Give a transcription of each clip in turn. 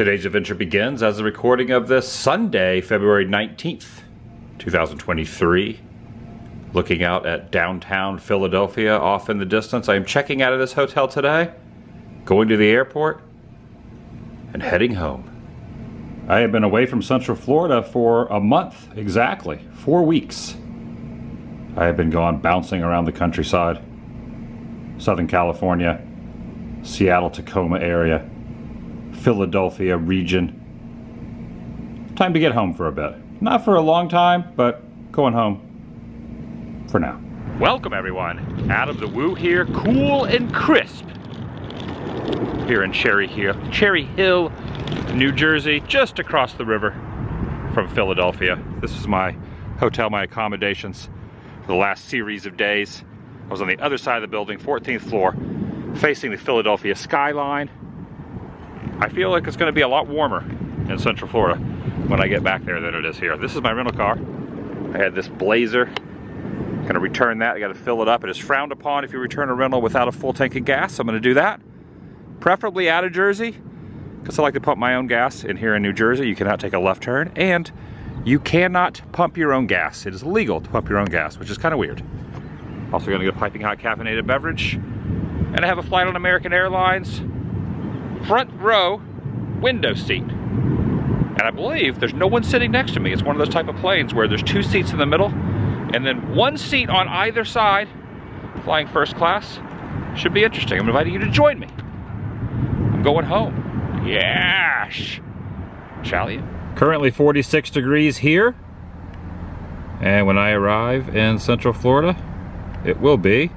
Today's adventure begins as a recording of this Sunday, February 19th, 2023. Looking out at downtown Philadelphia off in the distance. I am checking out of this hotel today, going to the airport, and heading home. I have been away from Central Florida for a month, exactly, 4 weeks. I have been gone bouncing around the countryside, Southern California, Seattle, Tacoma area, Philadelphia region. Time to get home for a bit. Not for a long time, but going home for now. Welcome everyone. TheDailyWoo here, cool and crisp. Here in Cherry Hill, New Jersey, just across the river from Philadelphia. This is my hotel, my accommodations for the last series of days. I was on the other side of the building, 14th floor, facing the Philadelphia skyline. I feel like it's going to be a lot warmer in Central Florida when I get back there than it is here. This is my rental car. I had this Blazer. Going to return that. I got to fill it up. It is frowned upon if you return a rental without a full tank of gas. I'm going to do that. Preferably out of Jersey, because I like to pump my own gas. In here in New Jersey, you cannot take a left turn, and you cannot pump your own gas. It is illegal to pump your own gas, which is kind of weird. Also going to get a piping hot caffeinated beverage. And I have a flight on American Airlines, front row, window seat. And I believe there's no one sitting next to me. It's one of those type of planes where there's 2 seats in the middle, and then 1 seat on either side, flying first class. Should be interesting. I'm inviting you to join me. I'm going home. Yes! Shall you? Currently 46 degrees here. And when I arrive in Central Florida, it will be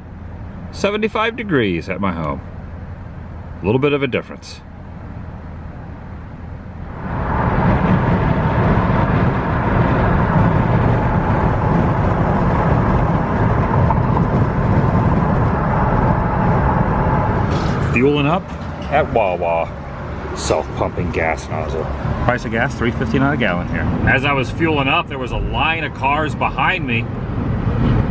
75 degrees at my home. A little bit of a difference. Fueling up at Wawa. Self-pumping gas nozzle. Price of gas, $3.59 a gallon here. As I was fueling up, there was a line of cars behind me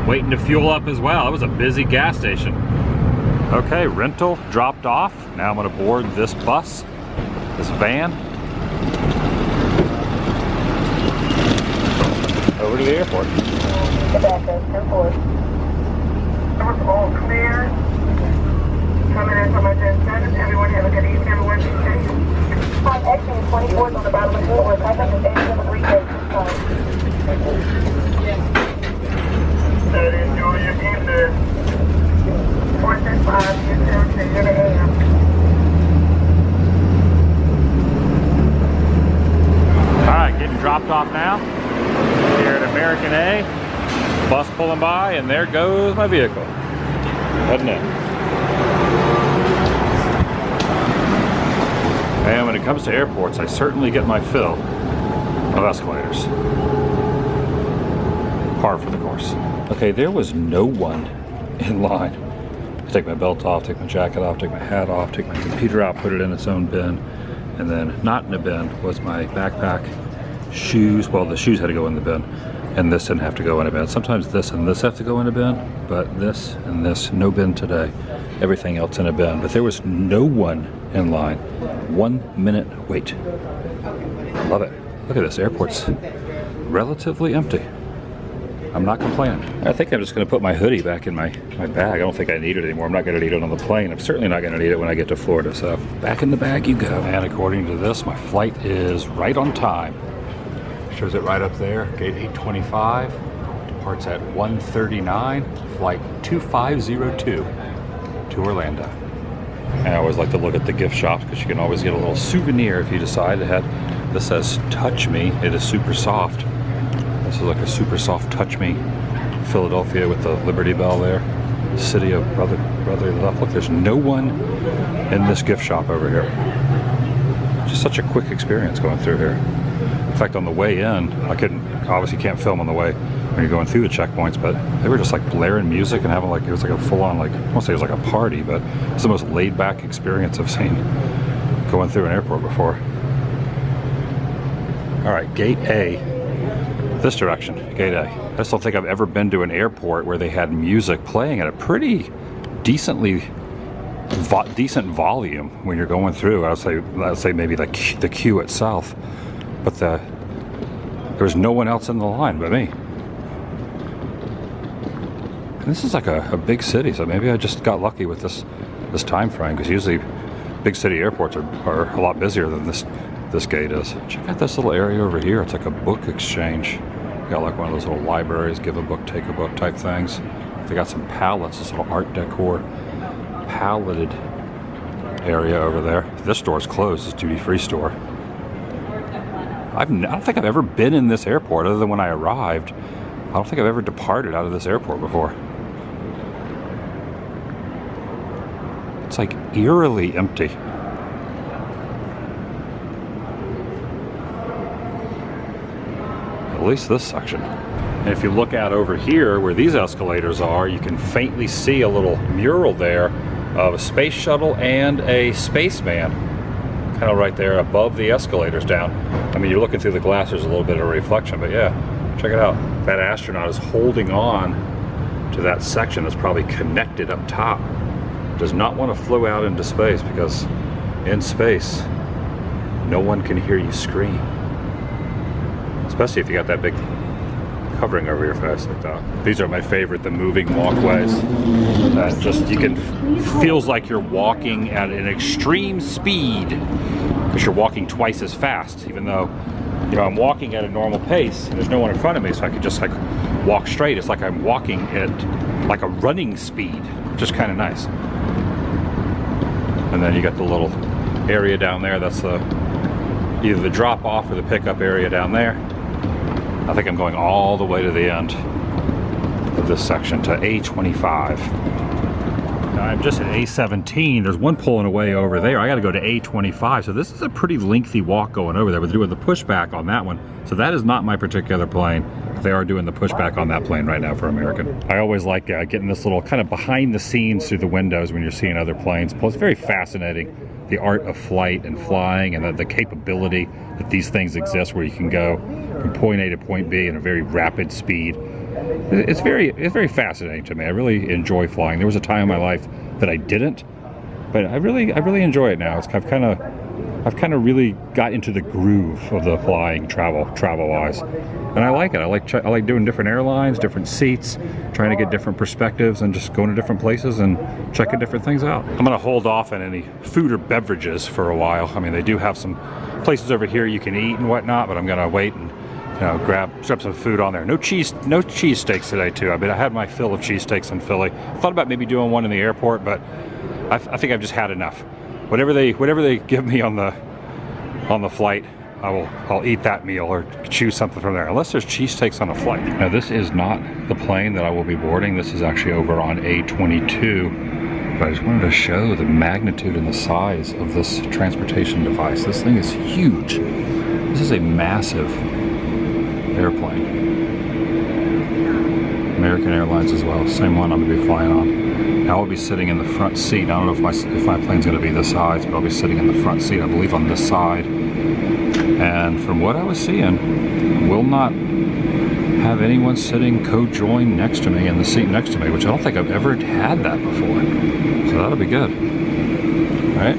waiting to fuel up as well. It was a busy gas station. Okay, rental dropped off. Now I'm gonna board this bus, this van, over to the airport. All clear. Coming in from Agenda. Everyone have a good evening. Everyone be safe. Exit 24 on the bottom of the floor. I got the days of the weekend. Enjoy your evening. 465, you too, to your AM. Alright, getting dropped off now. Here at American A. Bus pulling by, and there goes my vehicle. Heading in. And when it comes to airports, I certainly get my fill of escalators. Par for the course. Okay, there was no one in line. Take my belt off, take my jacket off, take my hat off, take my computer out, put it in its own bin. And then not in a bin was my backpack, shoes. Well, the shoes had to go in the bin, and this didn't have to go in a bin. Sometimes this and this have to go in a bin, but this and this, no bin today. Everything else in a bin. But there was no one in line. 1 minute wait. I love it. Look at this, airport's relatively empty. I'm not complaining. I think I'm just going to put my hoodie back in my bag. I don't think I need it anymore. I'm not going to need it on the plane. I'm certainly not going to need it when I get to Florida. So back in the bag you go. And according to this, my flight is right on time. Shows it right up there. Gate 825. Departs at 1:39. Flight 2502 to Orlando. And I always like to look at the gift shops because you can always get a little souvenir if you decide to have. This says "Touch Me." It is super soft. This is like a super soft Touch Me. Philadelphia with the Liberty Bell there. City of brotherly love. Look, there's no one in this gift shop over here. Just such a quick experience going through here. In fact, on the way in, obviously can't film on the way when you're going through the checkpoints, but they were just like blaring music and having like, it was like a full-on, like, I won't say it was like a party, but it's the most laid-back experience I've seen going through an airport before. All right, Gate A. This direction, Gate A. I just don't think I've ever been to an airport where they had music playing at a pretty decently decent volume when you're going through. I'd say maybe the queue itself, but there's no one else in the line but me. And this is like a big city, so maybe I just got lucky with this time frame, because usually big city airports are a lot busier than this gate is. Check out this little area over here. It's like a book exchange. Got like one of those little libraries, give a book, take a book type things. They got some pallets, this little art decor palleted area over there. This store's closed, this duty-free store. I don't think I've ever been in this airport other than when I arrived. I don't think I've ever departed out of this airport before. It's like eerily empty. At least this section. And if you look out over here where these escalators are, you can faintly see a little mural there of a space shuttle and a spaceman, kind of right there above the escalators down. I mean, you're looking through the glass, there's a little bit of reflection, but yeah, check it out. That astronaut is holding on to that section that's probably connected up top. Does not want to flow out into space, because in space, no one can hear you scream. Especially if you got that big covering over your face like that. These are my favorite, the moving walkways. That just, feels like you're walking at an extreme speed, because you're walking twice as fast, even though, you know, I'm walking at a normal pace and there's no one in front of me, so I could just like walk straight. It's like I'm walking at like a running speed, which is kind of nice. And then you got the little area down there, that's either the drop off or the pickup area down there. I think I'm going all the way to the end of this section to A25. Now I'm just at A17. There's one pulling away over there. I got to go to A25. So this is a pretty lengthy walk going over there. We're doing the pushback on that one. So that is not my particular plane. They are doing the pushback on that plane right now for American. I always like getting this little kind of behind the scenes through the windows when you're seeing other planes. Plus, it's very fascinating, the art of flight and flying, and the capability that these things exist where you can go from point A to point B in a very rapid speed. It's very fascinating to me. I really enjoy flying. There was a time in my life that I didn't, but I really enjoy it now. I've kind of really got into the groove of the flying travel wise, and I like it. I like doing different airlines, different seats, trying to get different perspectives, and just going to different places and checking different things out. I'm gonna hold off on any food or beverages for a while. I mean, they do have some places over here you can eat and whatnot, but I'm gonna wait and, you know, grab some food on there. No cheesesteaks today too. I mean, I had my fill of cheesesteaks in Philly. I thought about maybe doing one in the airport, but I think I've just had enough. Whatever they give me on the flight, I'll eat that meal or choose something from there, unless there's cheesesteaks on a flight. Now this is not the plane that I will be boarding. This is actually over on A22. But I just wanted to show the magnitude and the size of this transportation device. This thing is huge. This is a massive airplane. American Airlines as well, same one I'm going to be flying on. Now I'll be sitting in the front seat. I don't know if my plane's going to be this size, but I'll be sitting in the front seat, I believe on this side. And from what I was seeing, will not have anyone sitting co-joined next to me in the seat next to me, which I don't think I've ever had that before. So that'll be good. All right.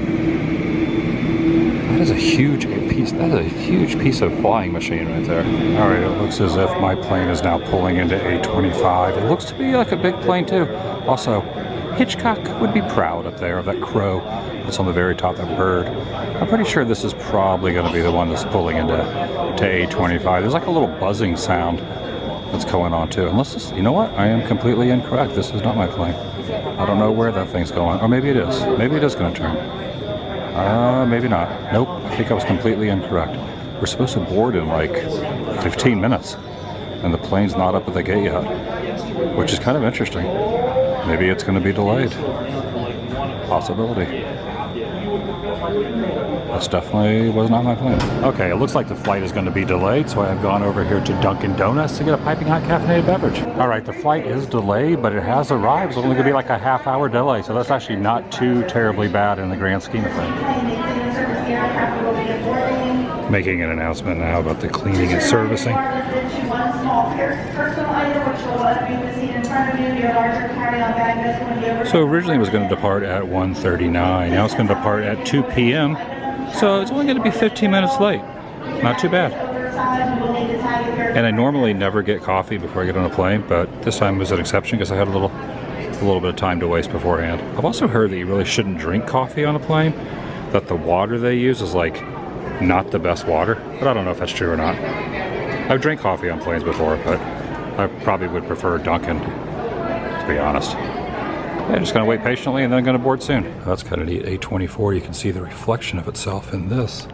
That is a huge piece. That is a huge piece of flying machine right there. All right, it looks as if my plane is now pulling into A25. It looks to be like a big plane too. Also, Hitchcock would be proud up there of that crow that's on the very top, that bird. I'm pretty sure this is probably going to be the one that's pulling into A25. There's like a little buzzing sound that's going on too. Unless this, you know what? I am completely incorrect. This is not my plane. I don't know where that thing's going. Or maybe it is. Maybe it is going to turn. Maybe not. Nope. I think I was completely incorrect. We're supposed to board in like 15 minutes, and the plane's not up at the gate yet, which is kind of interesting. Maybe it's going to be delayed. Possibility. That's definitely was not my plan. Okay, it looks like the flight is going to be delayed, so I have gone over here to Dunkin' Donuts to get a piping hot caffeinated beverage. All right, the flight is delayed, but it has arrived. It's only going to be like a half-hour delay, so that's actually not too terribly bad in the grand scheme of things. Making an announcement now about the cleaning and servicing. So originally it was going to depart at 1:39. Now it's going to depart at 2 p.m. So it's only going to be 15 minutes late. Not too bad. And I normally never get coffee before I get on a plane, but this time was an exception because I had a little bit of time to waste beforehand. I've also heard that you really shouldn't drink coffee on a plane, that the water they use is like not the best water, but I don't know if that's true or not. I've drank coffee on planes before, but I probably would prefer Dunkin', to be honest. Yeah, just gonna wait patiently and then I'm gonna board soon. That's kind of neat. 824, you can see the reflection of itself in this.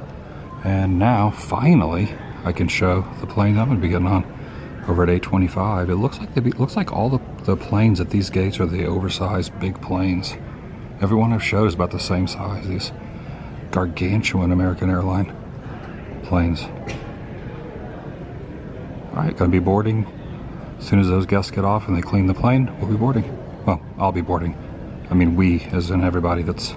And now, finally, I can show the plane I'm gonna be getting on over at 825. It looks like all the planes at these gates are the oversized big planes. Every one I've showed is about the same size. These gargantuan American Airlines planes. Alright, gonna be boarding. As soon as those guests get off and they clean the plane, we'll be boarding. Well, I'll be boarding. I mean we, as in everybody that's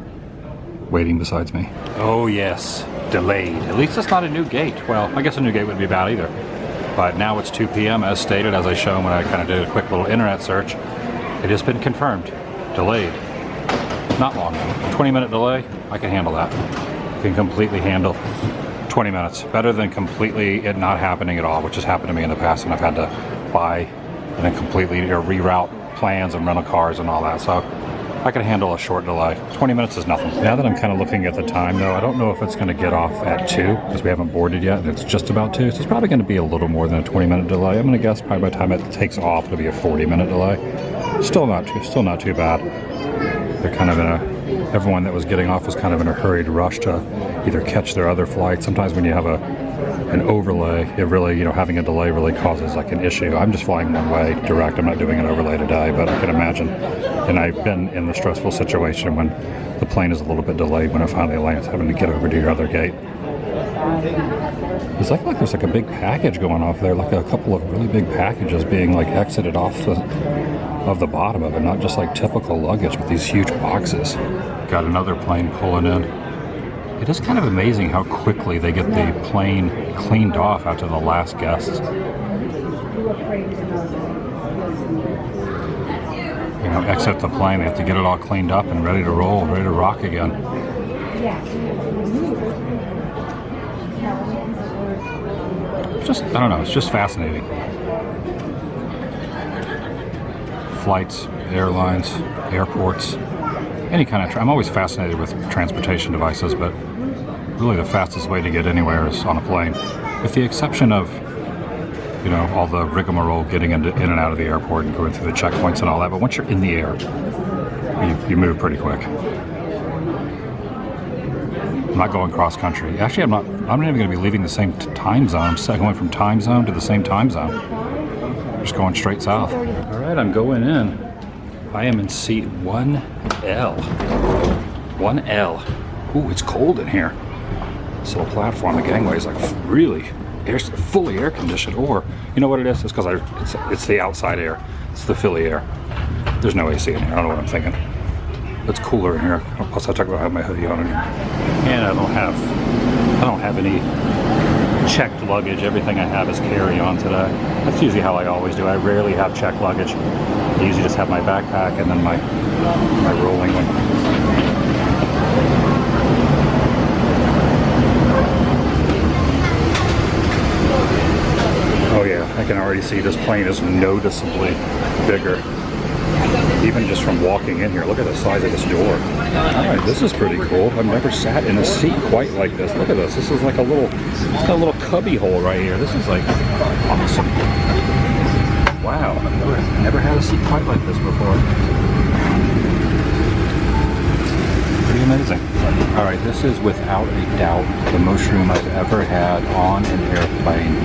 waiting besides me. Oh yes, delayed. At least it's not a new gate. Well, I guess a new gate wouldn't be bad either. But now it's 2 p.m. as stated, as I showed when I kind of did a quick little internet search. It has been confirmed. Delayed. Not long. 20-minute delay, I can handle that. I can completely handle 20 minutes. Better than completely it not happening at all, which has happened to me in the past, and I've had to buy and then completely reroute plans and rental cars and all that. So I can handle a short delay. 20 minutes is nothing. Now that I'm kind of looking at the time though, I don't know if it's going to get off at 2 because we haven't boarded yet and it's just about 2. So it's probably going to be a little more than a 20-minute delay. I'm going to guess probably by the time it takes off it'll be a 40-minute delay. Still not too bad. They're kind of in everyone that was getting off was kind of in a hurried rush to either catch their other flight. Sometimes when you have an overlay, it really, having a delay really causes like an issue. I'm just flying one way direct. I'm not doing an overlay today, but I can imagine. And I've been in the stressful situation when the plane is a little bit delayed when it finally lands, having to get over to your other gate. It's like there's like a big package going off there, like a couple of really big packages being like exited off of the bottom of it, not just like typical luggage, but these huge boxes. Got another plane pulling in. It is kind of amazing how quickly they get the plane cleaned off after the last guests. Exit the plane, they have to get it all cleaned up and ready to roll, ready to rock again. I don't know, it's just fascinating. Flights, airlines, airports, any kind of I'm always fascinated with transportation devices, but really the fastest way to get anywhere is on a plane, with the exception of all the rigmarole getting in and out of the airport and going through the checkpoints and all that. But once you're in the air, you move pretty quick. I'm not going cross country. Actually, I'm not even going to be leaving the same time zone. I'm going from time zone to the same time zone. Just going straight south. All right, I'm going in. I am in seat 1L. 1L. Ooh, it's cold in here. This little platform, the gangway is like really fully air conditioned. Or, you know what it is? It's because it's the outside air. It's the Philly air. There's no AC in here. I don't know what I'm thinking. It's cooler in here. Plus, I talk about having my hoodie on anymore. And I don't have any checked luggage. Everything I have is carry-on today. That's usually how I always do. I rarely have checked luggage. I usually just have my backpack and then my rolling one. Oh yeah, I can already see this plane is noticeably bigger. Even just from walking in here, look at the size of this door. Alright, this is pretty cool. I've never sat in a seat quite like this. Look at this. This is like a little cubby hole right here. This is like awesome. Wow, I've never had a seat quite like this before. Pretty amazing. Alright, this is without a doubt the most room I've ever had on an airplane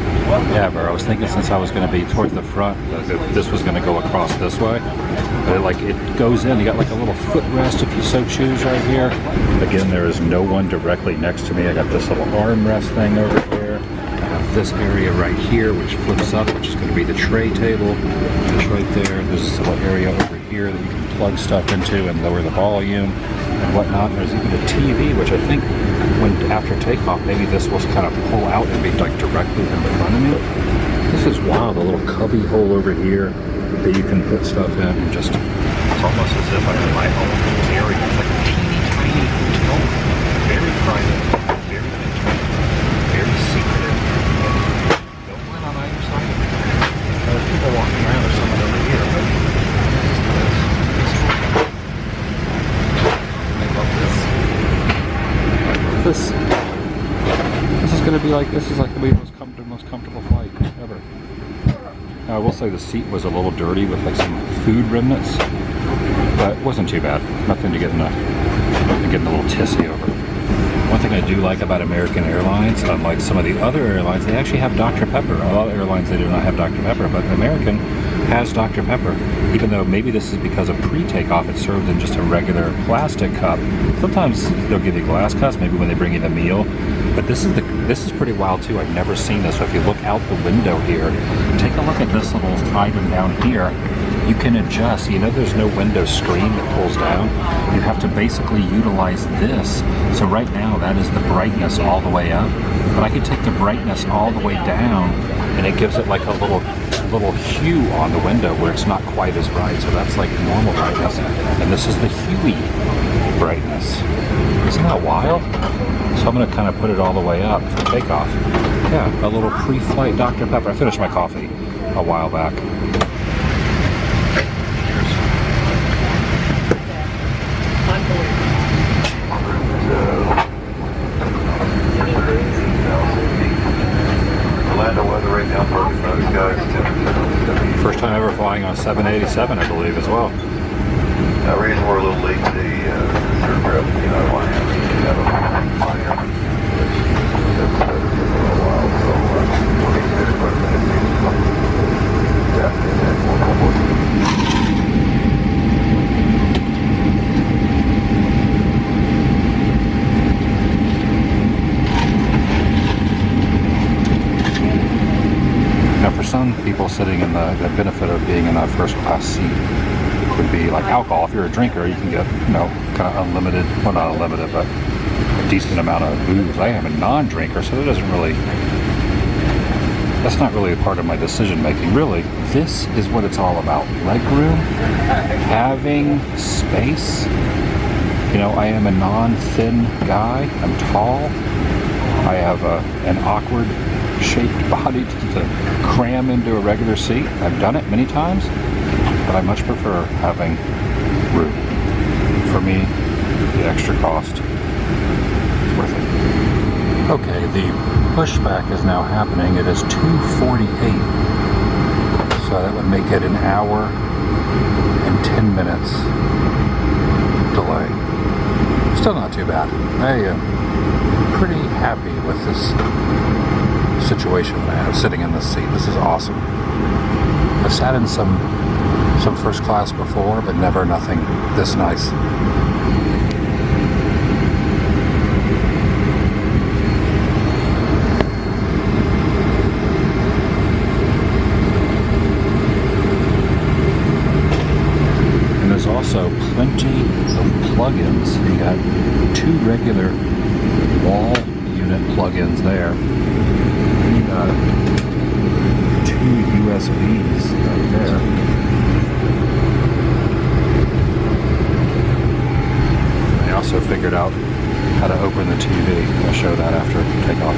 ever. I was thinking since I was going to be towards the front that this was going to go across this way. But it goes in, you got like a little footrest if you so choose right here. Again, there is no one directly next to me. I got this little armrest thing over here. I have this area right here which flips up, which is going to be the tray table. It's right there. There's this little area over here that you can plug stuff into and lower the volume. and whatnot. There's even a TV, which I think when after takeoff, maybe this will kind of pull out and be like directly in front of me. This is wild, a little cubby hole over here that you can put stuff in and just, it's almost as if I'm in my own little area. It's like a teeny tiny hotel room. Very private, very intimate, very secretive. No one on either side of me. There's people walking around, there's someone over here, but this is going to be like, this is like the most comfortable flight ever. Now, I will say the seat was a little dirty with like some food remnants, but it wasn't too bad. Nothing to get in a little tissy over. One thing I do like about American Airlines, unlike some of the other airlines, they actually have Dr. Pepper. A lot of airlines, they do not have Dr. Pepper, but American has Dr. Pepper, even though maybe this is because of pre-takeoff, it's served in just a regular plastic cup. Sometimes they'll give you glass cups, maybe when they bring you the meal, but this is pretty wild too. I've never seen this. So if you look out the window here, take a look at this little item down here. You can adjust, you know there's no window screen that pulls down. You have to basically utilize this. So right now that is the brightness all the way up, but I could take the brightness all the way down and it gives it like a little hue on the window where it's not quite as bright. So that's like normal brightness. And this is the huey brightness. Isn't that wild? So I'm gonna kind of put it all the way up for takeoff. Yeah, a little pre-flight Dr. Pepper. I finished my coffee a while back. First time ever flying on 787, I believe, as well. The reason we're a little late today, Now, for some people sitting in the benefit of being in that first class seat would be like alcohol. If you're a drinker, you can get, you know, kind of unlimited, well not unlimited, but a decent amount of booze. I am a non-drinker, so that doesn't really, that's not really a part of my decision making. Really, this is what it's all about. Legroom, having space. You know, I am a non-thin guy. I'm tall. I have an awkward shaped body to cram into a regular seat. I've done it many times, but I much prefer having room. For me, the extra cost is worth it. Okay, the pushback is now happening. It is 2:48, so that would make it an hour and 10 minutes delay. Still not too bad. I am pretty happy with this situation I have sitting in this seat. This is awesome. I've sat in some first class before, but never nothing this nice. And there's also plenty of plugins. You got 2 regular wall unit plugins there. You got 2 USBs right there. I also figured out how to open the TV. I'll show that after takeoff.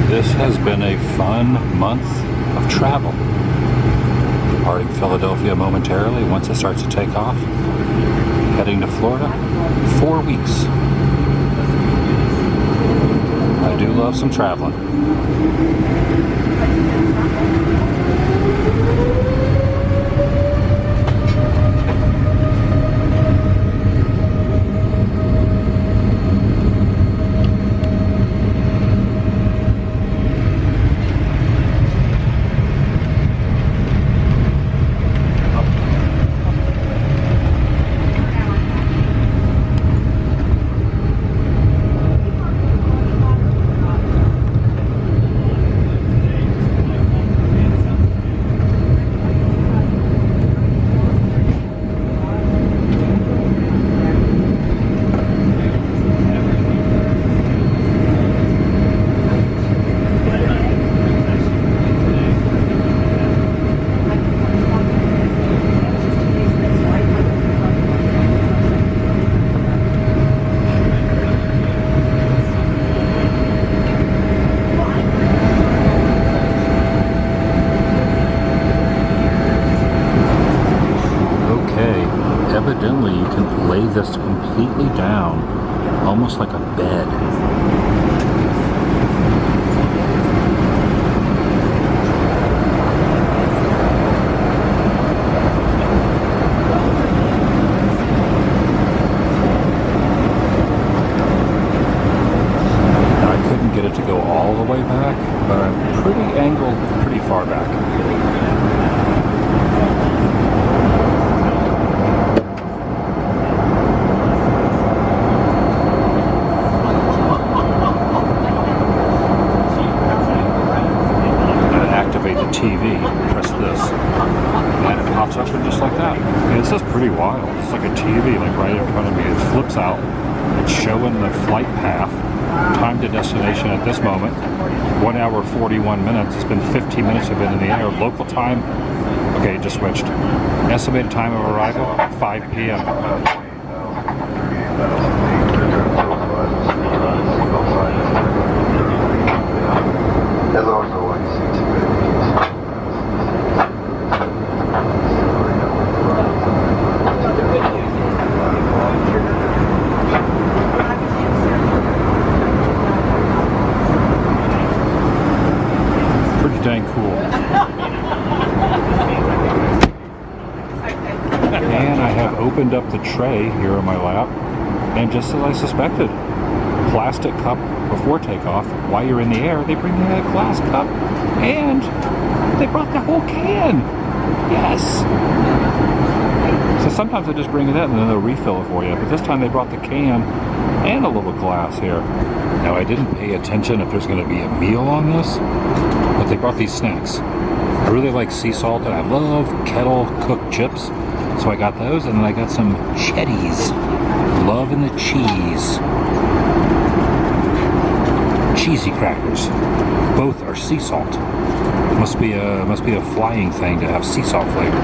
This has been a fun month of travel. Departing Philadelphia momentarily once it starts to take off. Heading to Florida, 4 weeks. I do love some traveling. this completely down, almost like a bed. Now I couldn't get it to go all the way back, but I'm pretty angled pretty far back. TV, press this, and it pops open just like that. And it's just pretty wild. It's like a TV, like right in front of me. It flips out. It's showing the flight path, time to destination at this moment, 1 hour 41 minutes. It's been 15 minutes I've been in the air. Local time, okay, it just switched. Estimated time of arrival, 5 p.m. As long as I want to see too many. Pretty dang cool. And I have opened up the tray here on my lap, and just as I suspected, plastic cup before takeoff. While you're in the air, they bring you a glass cup, and they brought the whole can. Yes. So sometimes they just bring it in and then they'll refill it for you, but this time they brought the can and a little glass here. Now I didn't pay attention if there's going to be a meal on this, but they brought these snacks. I really like sea salt and I love kettle cooked chips, so I got those, and then I got some Chetties. Loving the cheese. Cheesy crackers. Both are sea salt. Must be a flying thing to have sea salt flavor.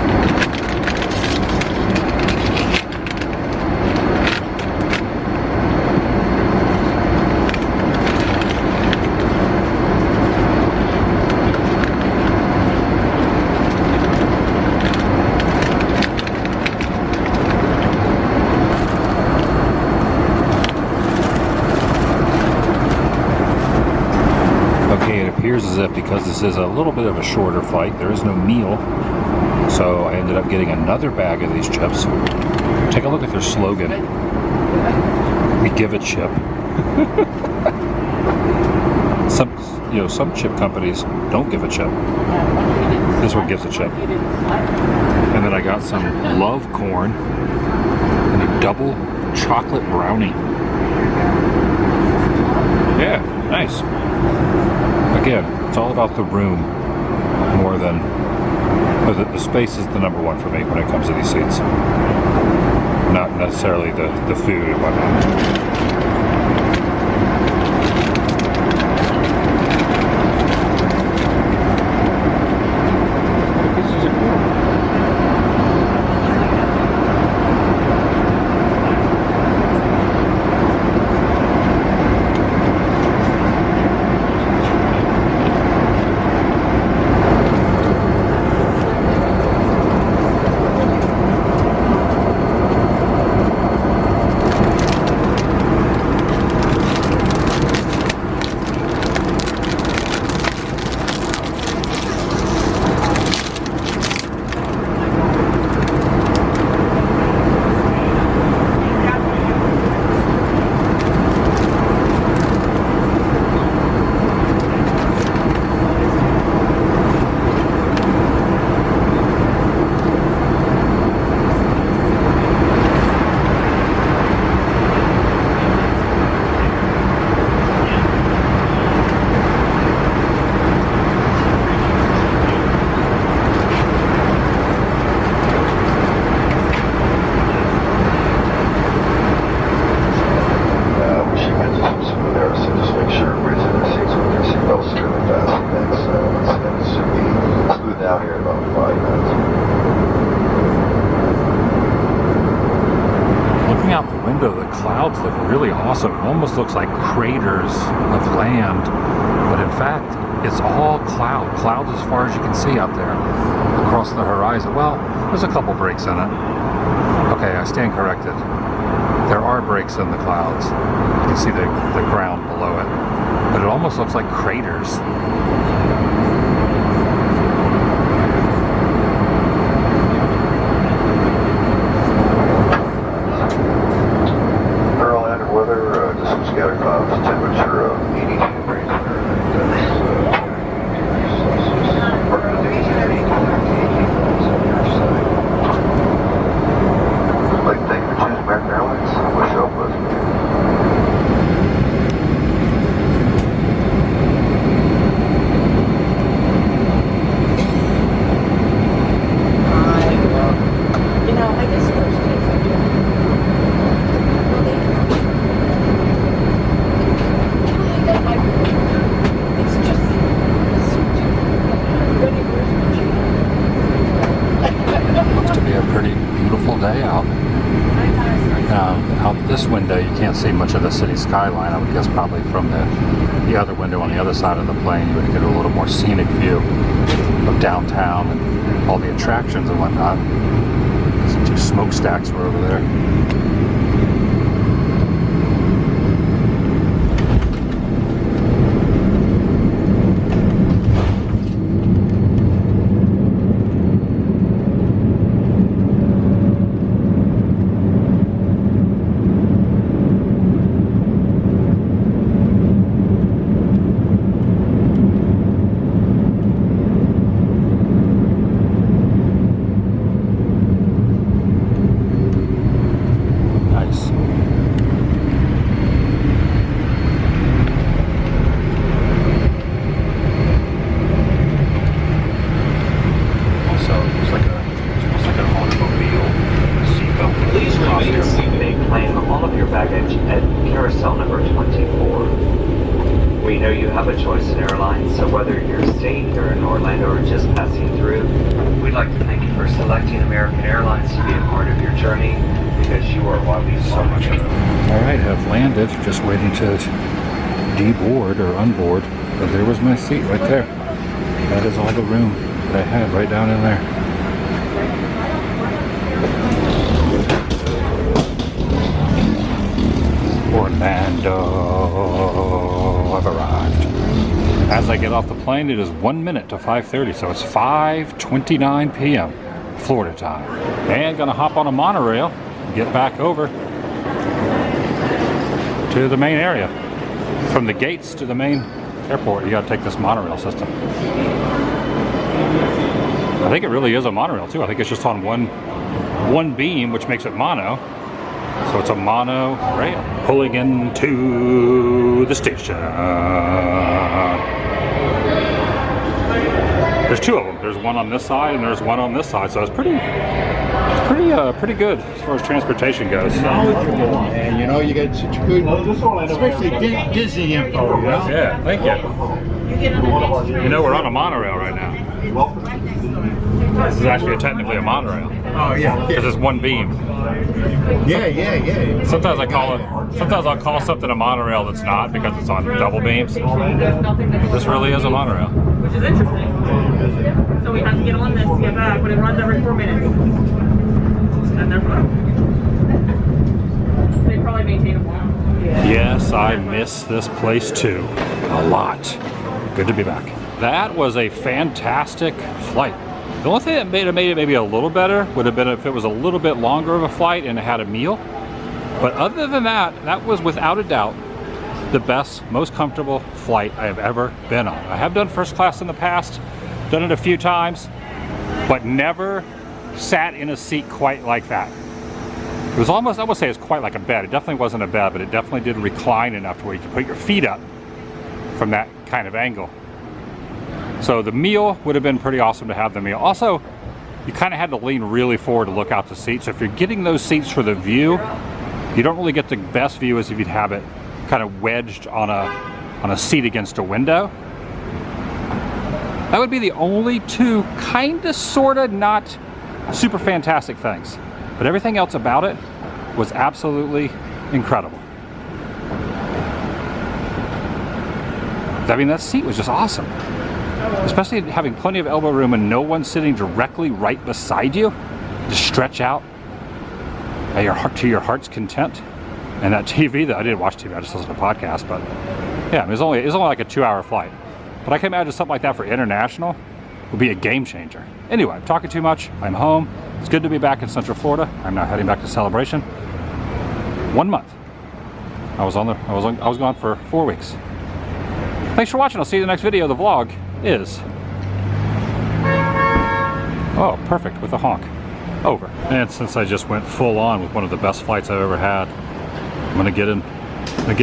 As if, because this is a little bit of a shorter flight, there is no meal, so I ended up getting another bag of these chips. Take a look at their slogan. We give a chip. Some chip companies don't give a chip. This one gives a chip. And then I got some love corn and a double chocolate brownie. Yeah, nice. Again, it's all about the room more than the space is the number one for me when it comes to these seats. Not necessarily the food and whatnot. Clouds look really awesome. It almost looks like craters of land, but in fact it's all clouds as far as you can see out there across the horizon. Well, there's a couple breaks in it. Okay, I stand corrected. breaks in the clouds. You can see the ground below it. But it almost looks like craters. Airliner weather, just some scattered clouds, temperature of 82 degrees. I'd like to thank you for choosing American Airlines. I wish you all pleasant. Out this window you can't see much of the city skyline. I would guess probably from the other window on the other side of the plane you would get a little more scenic view of downtown and all the attractions and whatnot. Some two smokestacks were over there. We know you have a choice in airlines, so whether you're staying here in Orlando or just passing through, we'd like to thank you for selecting American Airlines to be a part of your journey, because you are what we so much of. Alright, I've landed, just waiting to deboard or unboard, but there was my seat right there. That is all the room that I had right down in there. Orlando, I've arrived. As I get off the plane, it is 1 minute to 5:30, so it's 5:29 p.m. Florida time. And gonna hop on a monorail, get back over to the main area. From the gates to the main airport, you gotta take this monorail system. I think it really is a monorail too. I think it's just on one beam, which makes it mono. So it's a mono rail pulling into the station. There's two of them. There's one on this side and there's one on this side. So it's pretty good as far as transportation goes. And you know, you get such good, especially Disney info, you know? Yeah, thank you. You know, we're on a monorail right now. This is actually technically a monorail. Oh yeah. Because it's one beam. Yeah. Sometimes I'll call something a monorail that's not, because it's on double beams. This really is a monorail. Which is interesting. So we have to get on this to get back, but it runs every 4 minutes. And they're fun. They probably maintain them well. Yes, I miss this place too. A lot. Good to be back. That was a fantastic flight. The only thing that made it maybe a little better would have been if it was a little bit longer of a flight and it had a meal. But other than that, that was without a doubt the best, most comfortable flight I have ever been on. I have done first class in the past, done it a few times, but never sat in a seat quite like that. It was almost, I would say it's quite like a bed. It definitely wasn't a bed, but it definitely did recline enough to where you could put your feet up from that kind of angle. So the meal would have been pretty awesome to have the meal. Also, you kind of had to lean really forward to look out the seat. So if you're getting those seats for the view, you don't really get the best view as if you'd have it kind of wedged on a seat against a window. That would be the only two kind of, sort of, not super fantastic things. But everything else about it was absolutely incredible. I mean, that seat was just awesome. Especially having plenty of elbow room and no one sitting directly right beside you. Just stretch out to your heart's content. And that TV, I didn't watch TV, I just listened to a podcast, but yeah, it was only like a 2-hour flight. But I can imagine something like that for international would be a game changer. Anyway, I'm talking too much. I'm home. It's good to be back in Central Florida. I'm now heading back to Celebration. 1 month. I was gone for 4 weeks. Thanks for watching. I'll see you in the next video. The vlog is, oh, perfect, with a honk. Over. And since I just went full on with one of the best flights I've ever had, I'm gonna get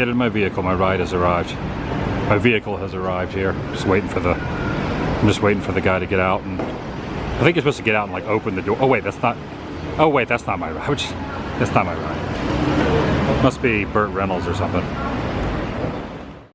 in my vehicle. My ride has arrived. My vehicle has arrived here. I'm just waiting for the guy to get out, and I think you're supposed to get out and like open the door. Oh wait, that's not my ride. That's not my ride. Must be Burt Reynolds or something.